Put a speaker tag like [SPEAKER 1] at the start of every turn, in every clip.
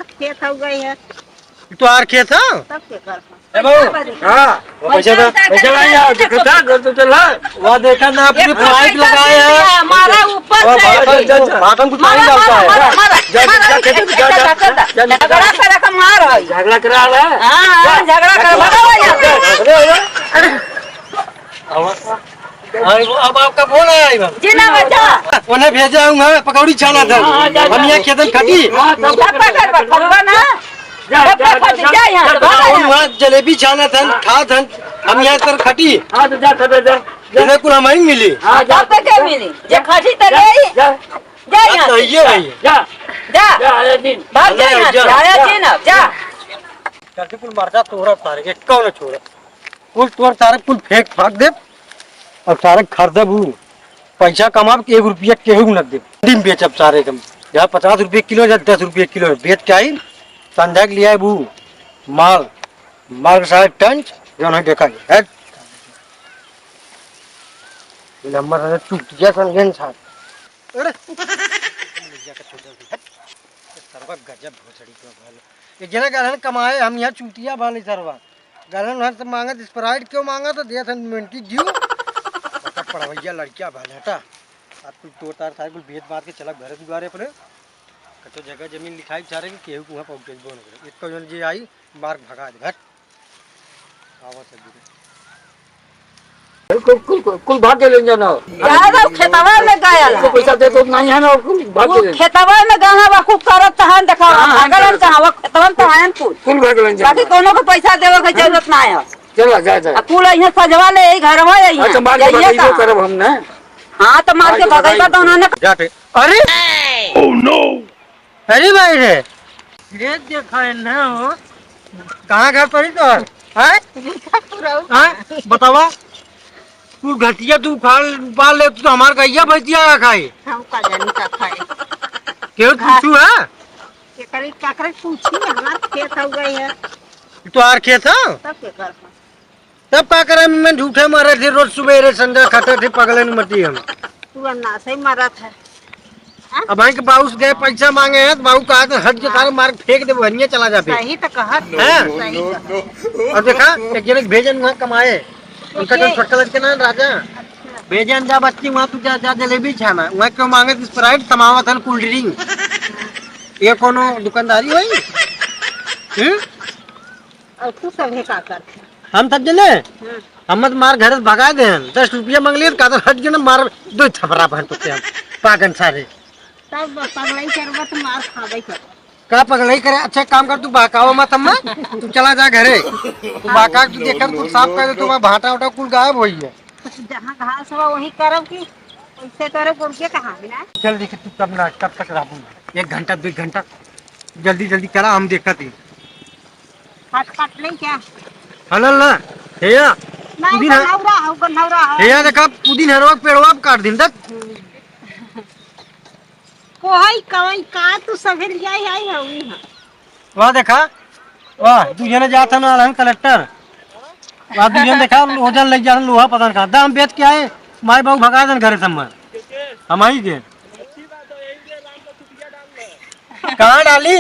[SPEAKER 1] हमार खेत हो गई है
[SPEAKER 2] तो आर खेत है
[SPEAKER 1] सब के कर
[SPEAKER 3] ए बाबू हां पैसा नहीं यार देखता घर तो चला
[SPEAKER 2] वह देखा ना आपने पाइप लगाए हैं
[SPEAKER 1] हमारा ऊपर से
[SPEAKER 2] बाटम कुछ नहीं डालता है
[SPEAKER 1] झगड़ा करा का मार है
[SPEAKER 3] झगड़ा करा रहा है
[SPEAKER 1] हां झगड़ा कर भगाओ
[SPEAKER 2] अब आपका फोन आया
[SPEAKER 1] जिना बचा
[SPEAKER 2] उन्हें भेजा हूँ मैं पकौड़ी छाना था हम यहाँ खेतन खटी
[SPEAKER 1] खबर ना
[SPEAKER 2] वहाँ जलेबी छाना था खा था हम यहाँ तर खटी
[SPEAKER 3] हां तो जा
[SPEAKER 2] जैसे कुल हमारी मिली
[SPEAKER 1] जब तक क्या मिली जे खाटी त ले जा यहां
[SPEAKER 2] ये भाई
[SPEAKER 3] जा
[SPEAKER 1] जा
[SPEAKER 3] आया दिन
[SPEAKER 1] भाग जा यहां से आया दिन अब जा
[SPEAKER 2] करके कुल मरजा तोरा तारे के कौन छोड़ा कुल तोर तारे कुल फेंक फाक दे और सारे खरीदब पैसा कमाब के 1 रुपया केहू न दे दिन बेचब सारे कम जहाँ 50 रुपये किलो या 10 रुपये किलो बेच के आई संध्या के लिया बू माल माल सारे टन जो नहीं देखा है नंबर है चुटिया संगन साथ अरे सरवा गजब भोसड़ी को भालो एक जना गलन कमाए हम यहाँ चुटिया वाले सरवा गलन हर से मांगा स्प्राइट क्यों मांगा तो दिया था मिनटी ड्यू पढ़वैया लड़किया भाल हटा आप कुछ तोड़ तार सारे कुछ भेद बात के चला घर दुआरे अपने कतो जगह जमीन लिखाई चारे कि केहू कुआं पहुंचे बोन करे एक जन जी आई मार भगा दे घट आवा सब
[SPEAKER 3] कुल भाग के ले जाना
[SPEAKER 1] ज्यादा खेतवा में गया
[SPEAKER 3] पैसा दे तो नहीं है ना कुल भाग के
[SPEAKER 1] खेतवा में गाना बा खूब करत तहन देखा अगर चाहवा खेतवा में तहन
[SPEAKER 3] कुल भाग ले जाना
[SPEAKER 1] बाकी कोनो को पैसा देवे के जरूरत ना है
[SPEAKER 3] चला जा
[SPEAKER 1] कुल यहाँ सजवा ले घरवा
[SPEAKER 3] अच्छा मार के भागो करब हम ना
[SPEAKER 1] हां तो मार के भगाइबा तो उन्होंने
[SPEAKER 2] जाते अरे ओह नो अरे भाई रे ये देखा है ना हो कहां घर पर तो हैं हां बतावा तू घटिया तू खाल पाल ले तू हमार गैया भैया खाई
[SPEAKER 1] हम का जानी का खाए
[SPEAKER 2] क्यों पूछू है
[SPEAKER 1] के करी का करे पूछी हमार खेत हो गई है
[SPEAKER 2] तो आर खेत है
[SPEAKER 1] सब के कर
[SPEAKER 2] तब का करे मैं झूठे मारे थे रोज सुबह संडे खाते थे पगले न मटी हम
[SPEAKER 1] तू अन्ना से मरा था
[SPEAKER 2] अब भाई के बाबू गए पैसा मांगे हैं तो बाबू कहा तो हट के सारे मार फेंक दे वनिया चला जा पे
[SPEAKER 1] सही तो कहत
[SPEAKER 2] हैं और देखा एक जने भेजन वहां कमाए उनका जो छोटा लड़का ना राजा भेजन जा बच्ची वहां तू जा जलेबी छाना वहां क्यों मांगे स्प्राइट समावत है कोल्ड ड्रिंक ये कोनो दुकानदारी होई
[SPEAKER 1] और तू सब का करते
[SPEAKER 2] हम सब जने हम मत मार घर से भगा दे 10 रुपया मांग लिए का तो हट के ना मार दो थपरा भर तो हम पागन सारे
[SPEAKER 1] तब पगलाई करबा तो मार खाबै कर
[SPEAKER 2] का पगलाई करे अच्छा काम कर तू बाकाओ मत हम तू चला जा घरे तू बाका तू देखकर तू साफ कर दे तो भाटा उटा कुल गायब होई है
[SPEAKER 1] जहां घास हुआ वही करब की ऐसे करे गुड़के कहां बिना
[SPEAKER 2] चल देख तू कब तक रहूं 1 घंटा 2 घंटा जल्दी जल्दी करा हम देखत ही
[SPEAKER 1] काट नहीं क्या
[SPEAKER 2] हलल ना हेया
[SPEAKER 1] नहीं गनौरा हो
[SPEAKER 2] हेया देखा पुदीन हरवा पेड़वा काट दिन तक
[SPEAKER 1] कोई का तू सभे जाई आई होई हां
[SPEAKER 2] वाह देखा वाह तू जने जात ना रहन कलेक्टर वाह तू जने देखा ओजन ले जा लोहा पता का दाम बेच के आए माई बाबू भगा देन घरे सम्मा हम आई के कहां डाली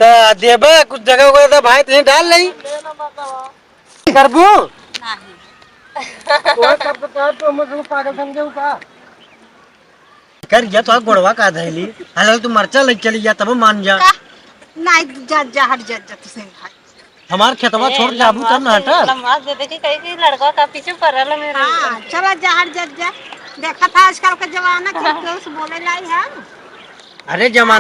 [SPEAKER 2] तो देबे कुछ जगह को तो भाई तू डाल नहीं करबू नहीं वो सब तो मुझे पागल समझे का कर या तो गोड़वा का धैली हाल तू मरचा ले चली जा तब मान जा
[SPEAKER 1] नहीं जा हट जा तू से भाई
[SPEAKER 2] हमार खेतवा छोड़ जाबू तब ना हटा
[SPEAKER 1] नमाज दे दे कि कहीं लड़का का पीछे पड़ल मेरे हां चला जा हट जा देखा था आजकल का जमाना के बोले लाई है
[SPEAKER 2] अरे जमाना